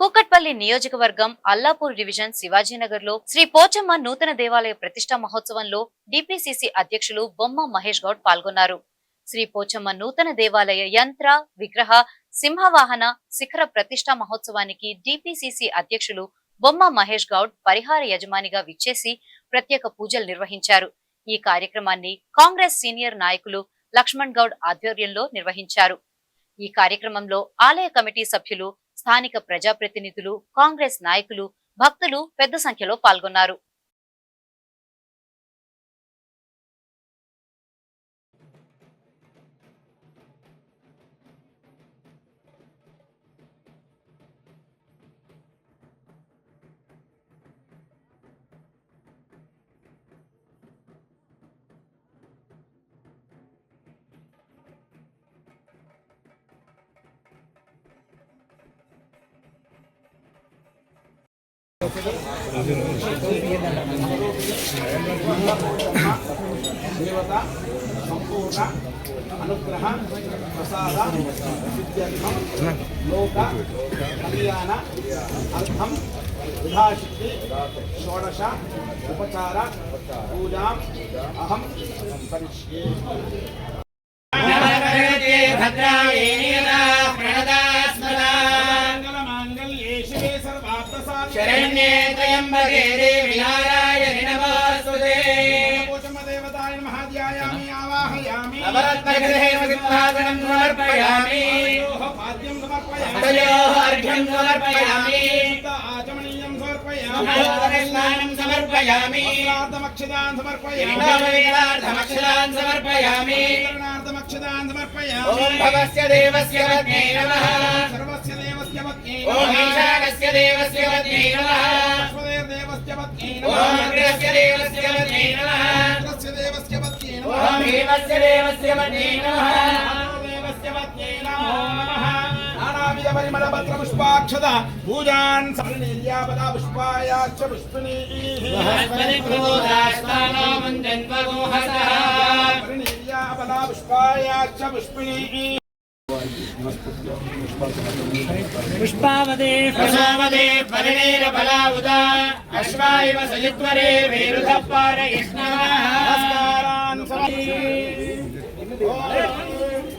కూకట్పల్లి నియోజకవర్గం అల్లాపూర్ డివిజన్ శివాజీనగర్ లో శ్రీ పోచమ్మ నూతన దేవాలయ ప్రతిష్టా మహోత్సవంలో డిపిసిసి అధ్యక్షులు బొమ్మ మహేష్ గౌడ్ పాల్గొన్నారు. శ్రీ పోచమ్మ నూతన దేవాలయ యంత్ర విగ్రహ సింహవాహన శిఖర ప్రతిష్టా మహోత్సవానికి డిపిసిసి అధ్యక్షులు బొమ్మ మహేష్ గౌడ్ పరిహార యజమానిగా విచ్చేసి ప్రత్యేక పూజలు నిర్వహించారు. ఈ కార్యక్రమాన్ని కాంగ్రెస్ సీనియర్ నాయకులు లక్ష్మణ్ గౌడ్ ఆధ్వర్యంలో నిర్వహించారు. ఈ కార్యక్రమంలో ఆలయ కమిటీ సభ్యులు, స్థానిక ప్రజాప్రతినిధులు, కాంగ్రెస్ నాయకులు, భక్తులు పెద్ద సంఖ్యలో పాల్గొన్నారు. దేవత సంపూర్ణ అనుగ్రహ ప్రసాద సిద్ధ్యర్థం లోక కళ్యాణ అర్థం విధాశక్తి షోడశ ఉపచార పూజాం అహం కరిష్యే. शरण्ये त्र्यम्बके देवी नारायणि नमोस्तुते. पोचम्म देवताय नमः ध्यायामि आवाहयामि. नवरत्नगृहे सिंहासनं समर्पयामि. पाद्यं समर्पयामि. तयोः अर्घ्यं समर्पयामि. आचमनीयं समर्पयामि. स्नानं समर्पयामि. वस्त्रार्थमक्षदान् समर्पयामि. वस्त्रार्थमक्षदान् समर्पयामि. करणार्थमक्षदान् समर्पयामि. ॐ भवस्य देवस्य पत्न्यै नमः. सर्वस्य देवस्य पत्न्यै ॐ ईशानस्य देवस्य पत्न्यै नमः. देवस्य पत्न्यै ॐ अग्रस्य देवस्य पत्न्यै नमः. देवस्य पत्न्यै ॐ भीमस्य देवस्य पत्न्यै नमः. देवस्य पत्न्यै नमो नमः. नानाविध परिमल पत्र पुष्पाक्षता पूजान् समर्पयामि. पुष्पायाश्च पुष्पिणीः बृहस्पतिपूजास्तानो मुञ्जन्वगोहसः. परिणीयाबला पुष्पायाश्च पुष्पिणीः पुष्पावदे प्रसावदे परिणीरबलावुदा अश्वाइव सयुत्वरे वीरुधप्पारयिष्णवः. नमस्कारान् समर्पयामि.